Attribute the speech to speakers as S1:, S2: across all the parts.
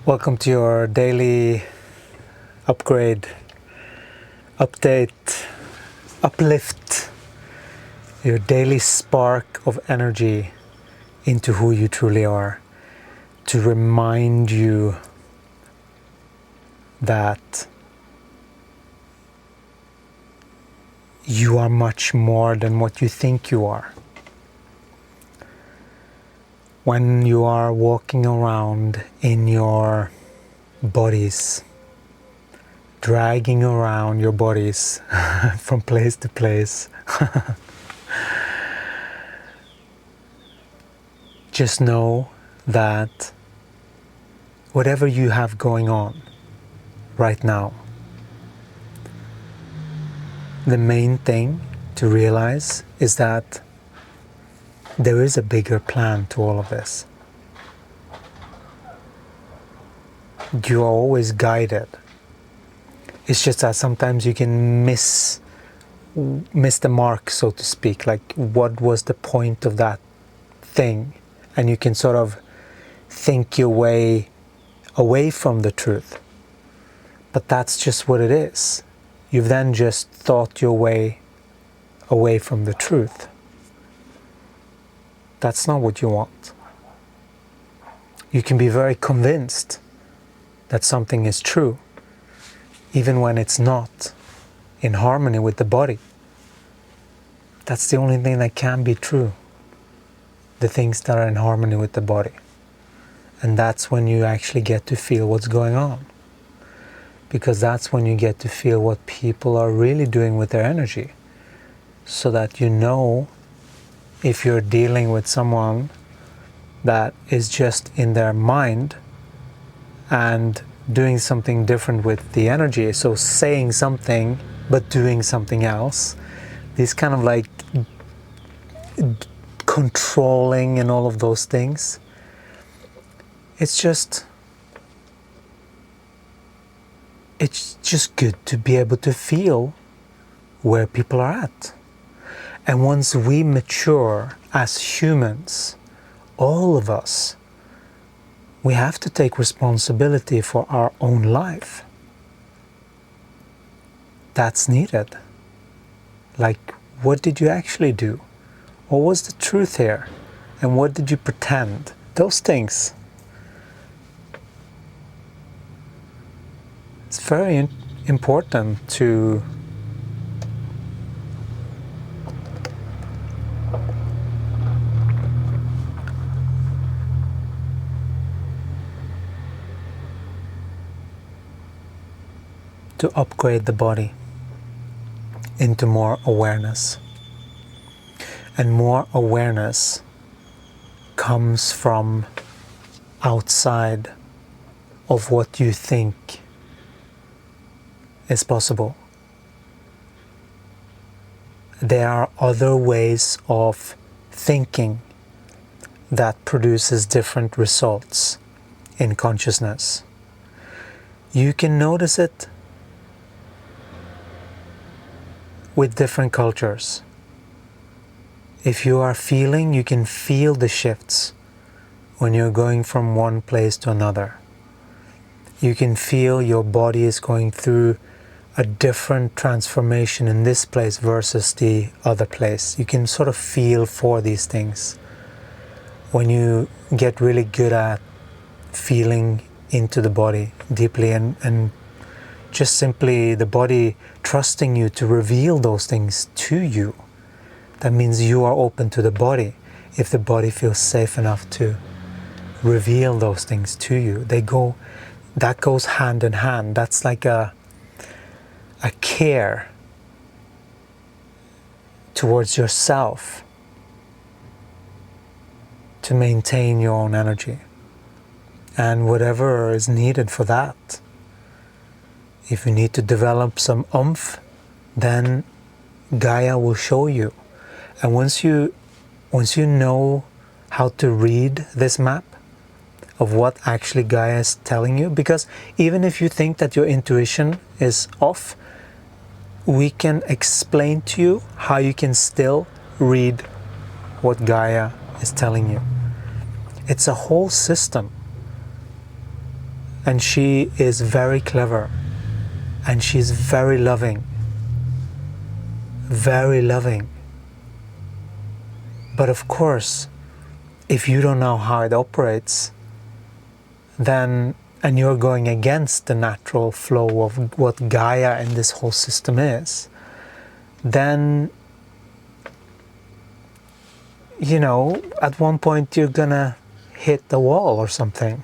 S1: Welcome to your daily upgrade, update, uplift, your daily spark of energy into who you truly are, to remind you that you are much more than what you think you are. When you are walking around in your bodies, dragging around your bodies from place to place, just know that whatever you have going on right now, the main thing to realize is that there is a bigger plan to all of this. You are always guided. It's just that sometimes you can miss the mark, so to speak, like what was the point of that thing, and you can sort of think your way away from the truth. But that's just what it is. You've then just thought your way away from the truth. That's not what you want. You can be very convinced that something is true, even when it's not in harmony with the body. That's the only thing that can be true. The things that are in harmony with the body. And that's when you actually get to feel what's going on. Because that's when you get to feel what people are really doing with their energy. So that you know if you're dealing with someone that is just in their mind and doing something different with the energy. So saying something but doing something else. These kind of like controlling and all of those things. It's just good to be able to feel where people are at. And once we mature as humans, all of us, we have to take responsibility for our own life. That's needed. Like, what did you actually do? What was the truth here? And what did you pretend? Those things. It's very important to upgrade the body into more awareness. And more awareness comes from outside of what you think is possible. There are other ways of thinking that produces different results in consciousness. You can notice it with different cultures. If you are feeling, you can feel the shifts when you're going from one place to another. You can feel your body is going through a different transformation in this place versus the other place. You can sort of feel for these things. When you get really good at feeling into the body deeply and just simply the body trusting you to reveal those things to you. That means you are open to the body. If the body feels safe enough to reveal those things to you, that goes hand in hand. That's like a care towards yourself to maintain your own energy. And whatever is needed for that. If you need to develop some oomph, then Gaia will show you. And once you know how to read this map of what actually Gaia is telling you, because even if you think that your intuition is off, we can explain to you how you can still read what Gaia is telling you. It's a whole system. and she is very clever, and she's very loving. Very loving. But of course, if you don't know how it operates, then, and you're going against the natural flow of what Gaia and this whole system is, then, you know, at one point you're gonna hit the wall or something.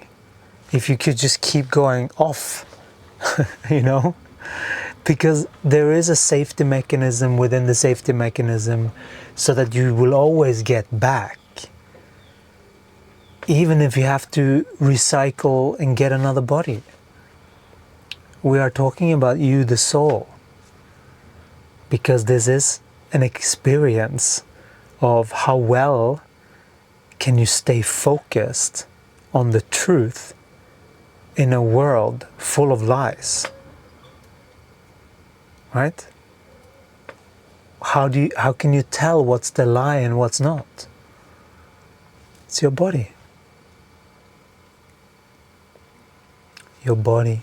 S1: If you could just keep going off, you know? Because there is a safety mechanism within the safety mechanism so that you will always get back. Even if you have to recycle and get another body. We are talking about you, the soul. Because this is an experience of how well can you stay focused on the truth in a world full of lies. Right? How can you tell what's the lie and what's not? It's your body. Your body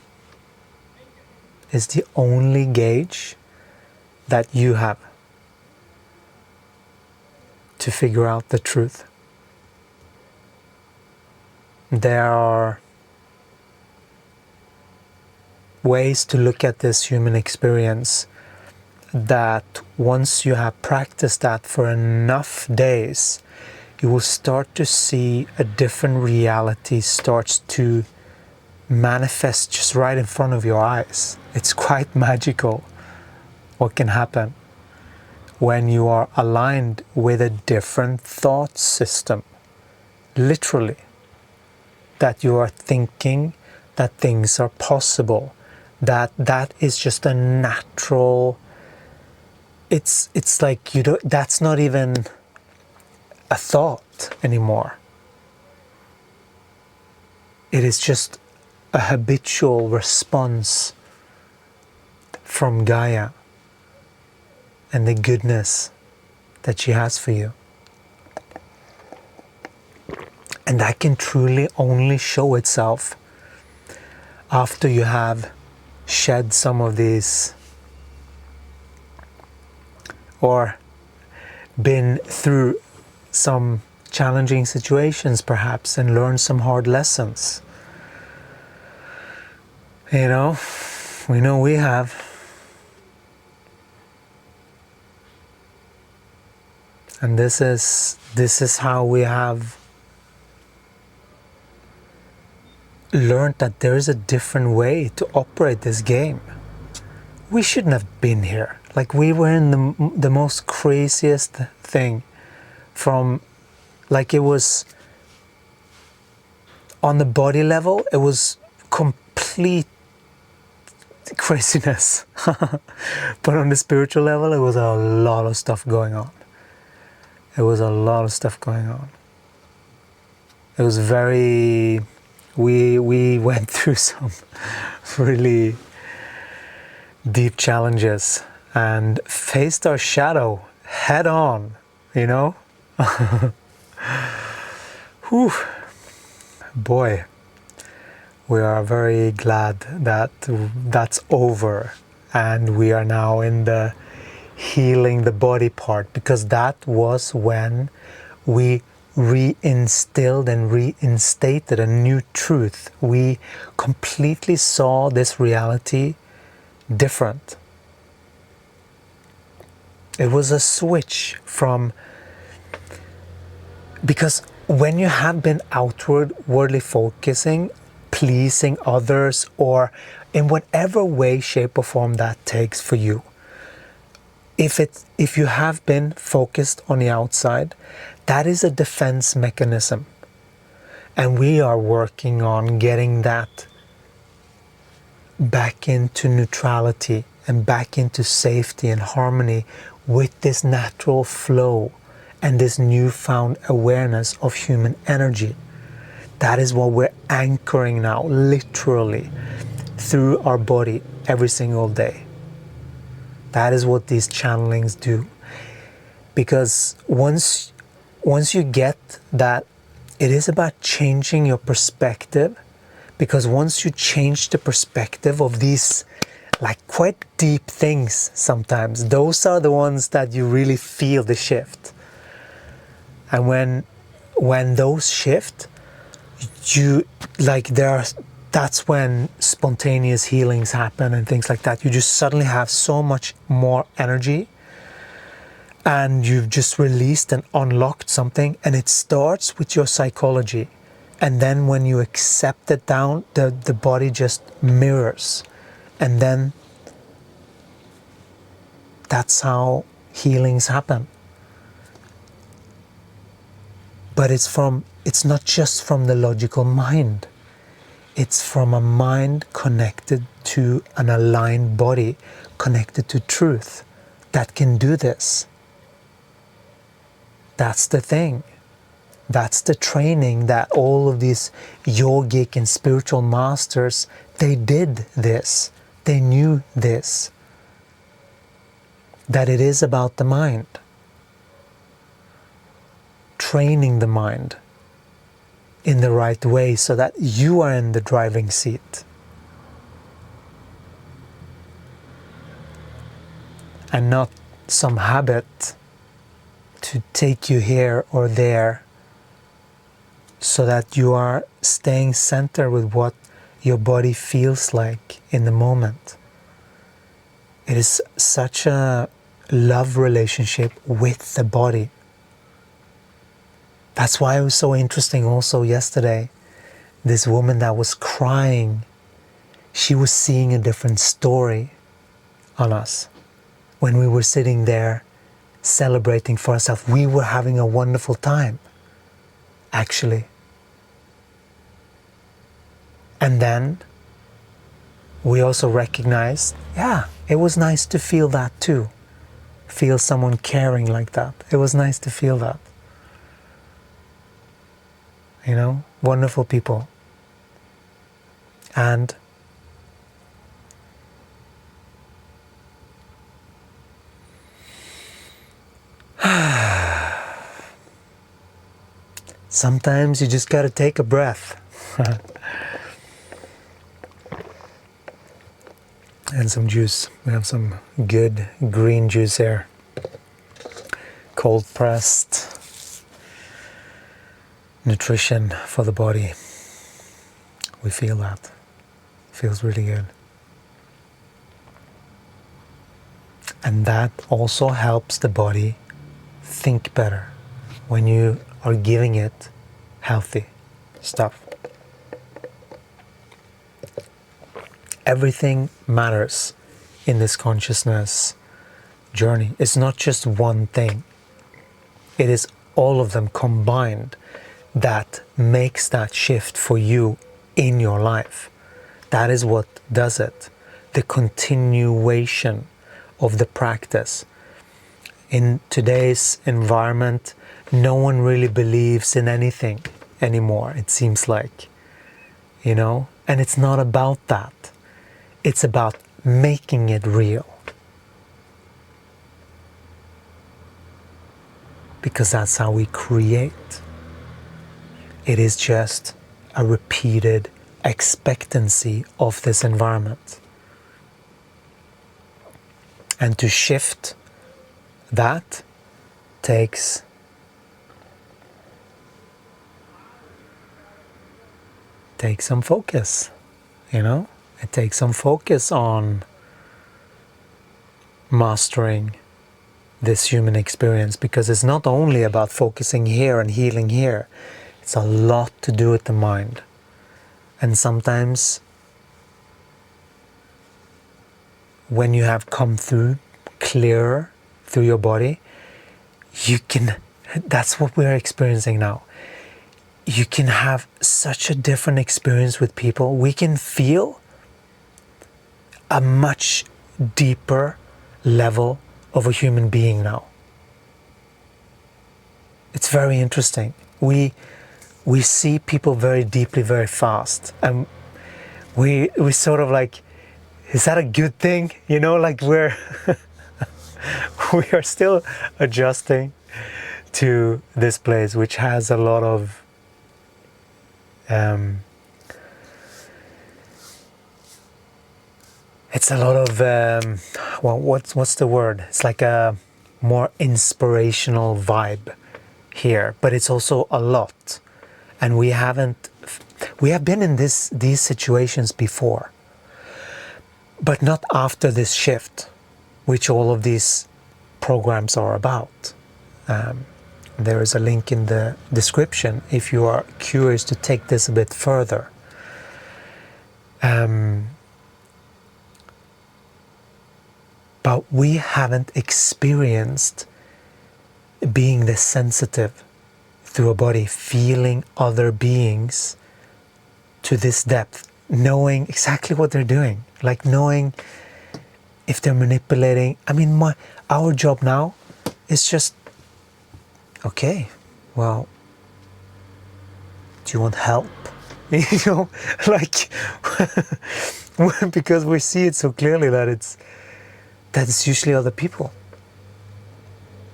S1: is the only gauge that you have to figure out the truth. There are ways to look at this human experience that once you have practiced that for enough days, you will start to see a different reality starts to manifest just right in front of your eyes. It's quite magical what can happen when you are aligned with a different thought system. Literally. That you are thinking that things are possible. That is just a natural, it's like you don't, that's not even a thought anymore. It is just a habitual response from Gaia and the goodness that she has for you. And that can truly only show itself after you have shed some of these, or been through some challenging situations perhaps, and learned some hard lessons. You know, we know we have. And this is how we have learned that there is a different way to operate this game. We shouldn't have been here. Like, we were in the most craziest thing, from, like, it was on the body level, it was complete craziness. But on the spiritual level, it was a lot of stuff going on. It was a lot of stuff going on. It was very, we went through some really deep challenges and faced our shadow head on, you know? Whew. Boy, we are very glad that that's over, and we are now in the healing the body part, because that was when we reinstilled and reinstated a new truth. We completely saw this reality different. It was a switch from, because when you have been outwardly focusing, pleasing others, or in whatever way, shape or form that takes for you, if you have been focused on the outside, that is a defense mechanism. And we are working on getting that back into neutrality and back into safety and harmony with this natural flow and this newfound awareness of human energy. That is what we're anchoring now, literally, through our body every single day. That is what these channelings do. Because once you get that, it is about changing your perspective, Because once you change the perspective of these like quite deep things sometimes, those are the ones that you really feel the shift. And when those shift, you like that's when spontaneous healings happen and things like that. You just suddenly have so much more energy, and you've just released and unlocked something, and it starts with your psychology. And then when you accept it down, the body just mirrors. And then that's how healings happen. But it's not just from the logical mind. It's from a mind connected to an aligned body, connected to truth, that can do this. That's the thing. That's the training that all of these yogic and spiritual masters, they did this. They knew this. That it is about the mind. Training the mind in the right way so that you are in the driving seat. And not some habit to take you here or there, so that you are staying centered with what your body feels like in the moment. It is such a love relationship with the body. That's why it was so interesting also yesterday. This woman that was crying, she was seeing a different story on us. When we were sitting there celebrating for ourselves, we were having a wonderful time, actually. And then we also recognized, yeah, it was nice to feel that too. Feel someone caring like that. It was nice to feel that. You know, wonderful people. And sometimes you just gotta take a breath. And some juice. We have some good green juice here. Cold pressed. Nutrition for the body. We feel that. Feels really good. And that also helps the body think better when you are giving it healthy stuff. Everything matters in this consciousness journey. It's not just one thing. It is all of them combined that makes that shift for you in your life. That is what does it. The continuation of the practice. In today's environment, no one really believes in anything anymore, it seems like. You know? And it's not about that. It's about making it real. Because that's how we create. It is just a repeated expectancy of this environment. And to shift that takes some focus, you know? It takes some focus on mastering this human experience, because it's not only about focusing here and healing here. It's a lot to do with the mind. And sometimes when you have come through clearer through your body, you can, that's what we're experiencing now. You can have such a different experience with people. We can feel a much deeper level of a human being now. It's very interesting. We see people very deeply, very fast, and we sort of like, is that a good thing? You know, like we're we are still adjusting to this place, which has a lot of it's a lot of well, what's the word? It's like a more inspirational vibe here, but it's also a lot, and we have been in these situations before, but not after this shift, which all of these programs are about. There is a link in the description if you are curious to take this a bit further. But we haven't experienced being this sensitive through a body, feeling other beings to this depth, knowing exactly what they're doing, like knowing if they're manipulating. I mean, our job now is just, okay, well, do you want help? You know, like, because we see it so clearly that it's usually other people.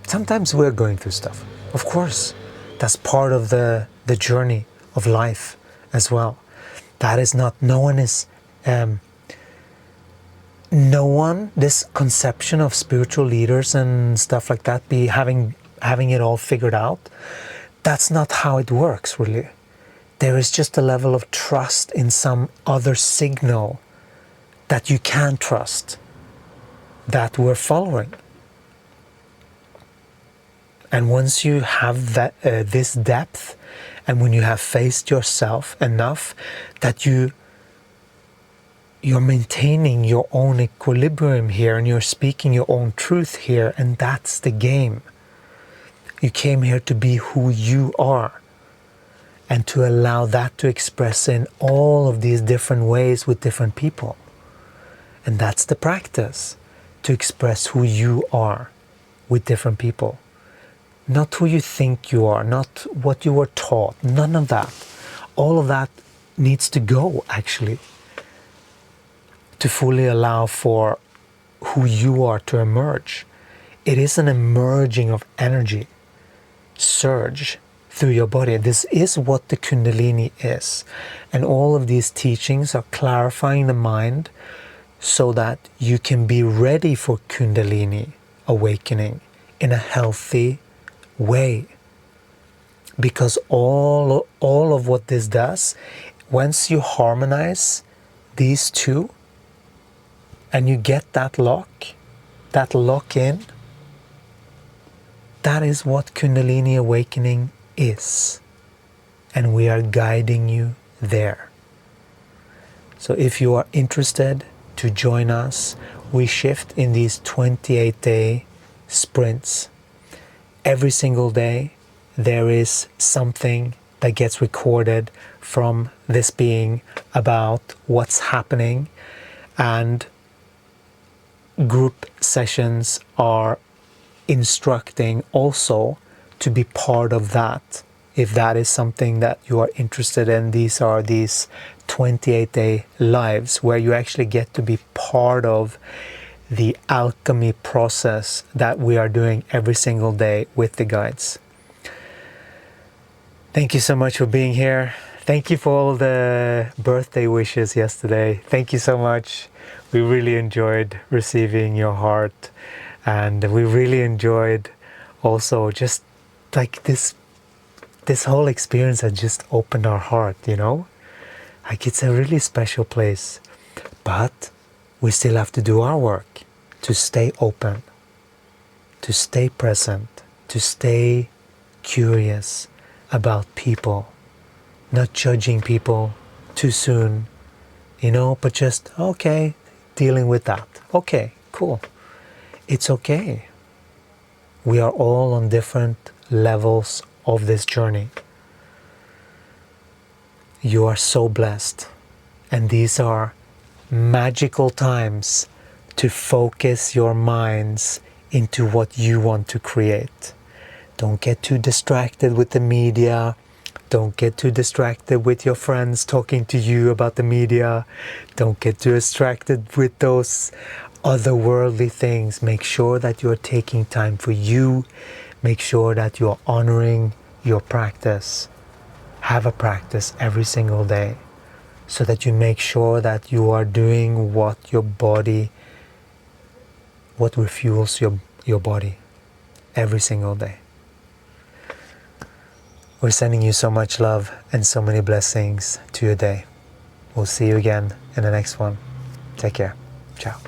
S1: Sometimes we're going through stuff. Of course, that's part of the journey of life as well. That is not, no one, this conception of spiritual leaders and stuff like that, having it all figured out, that's not how it works, really. There is just a level of trust in some other signal that you can trust, that we're following. And once you have that this depth, and when you have faced yourself enough that you're maintaining your own equilibrium here, and you're speaking your own truth here, and that's the game. You came here to be who you are, and to allow that to express in all of these different ways with different people. And that's the practice, to express who you are with different people. Not who you think you are, not what you were taught, none of that. All of that needs to go, actually, to fully allow for who you are to emerge. It is an emerging of energy, surge through your body. This is what the Kundalini is. And all of these teachings are clarifying the mind so that you can be ready for Kundalini awakening in a healthy way. Because all of what this does, once you harmonize these two and you get that lock in, that is what Kundalini awakening is. And we are guiding you there. So if you are interested to join us, we shift in these 28-day sprints. Every single day there is something that gets recorded from this being about what's happening, and group sessions are instructing also to be part of that. If that is something that you are interested in, these are these 28-day lives where you actually get to be part of the alchemy process that we are doing every single day with the guides. Thank you so much for being here. Thank you for all the birthday wishes yesterday. Thank you so much. We really enjoyed receiving your heart, and we really enjoyed also just like this whole experience has just opened our heart, you know? Like, it's a really special place. But we still have to do our work to stay open, to stay present, to stay curious about people, not judging people too soon, you know, but just, okay, dealing with that. Okay, cool. It's okay. We are all on different levels of this journey. You are so blessed, and these are magical times to focus your minds into what you want to create. Don't get too distracted with the media. Don't get too distracted with your friends talking to you about the media. Don't get too distracted with those otherworldly things. Make sure that you're taking time for you. Make sure that you're honoring your practice. Have a practice every single day so that you make sure that you are doing what refuels your body every single day. We're sending you so much love and so many blessings to your day. We'll see you again in the next one. Take care. Ciao.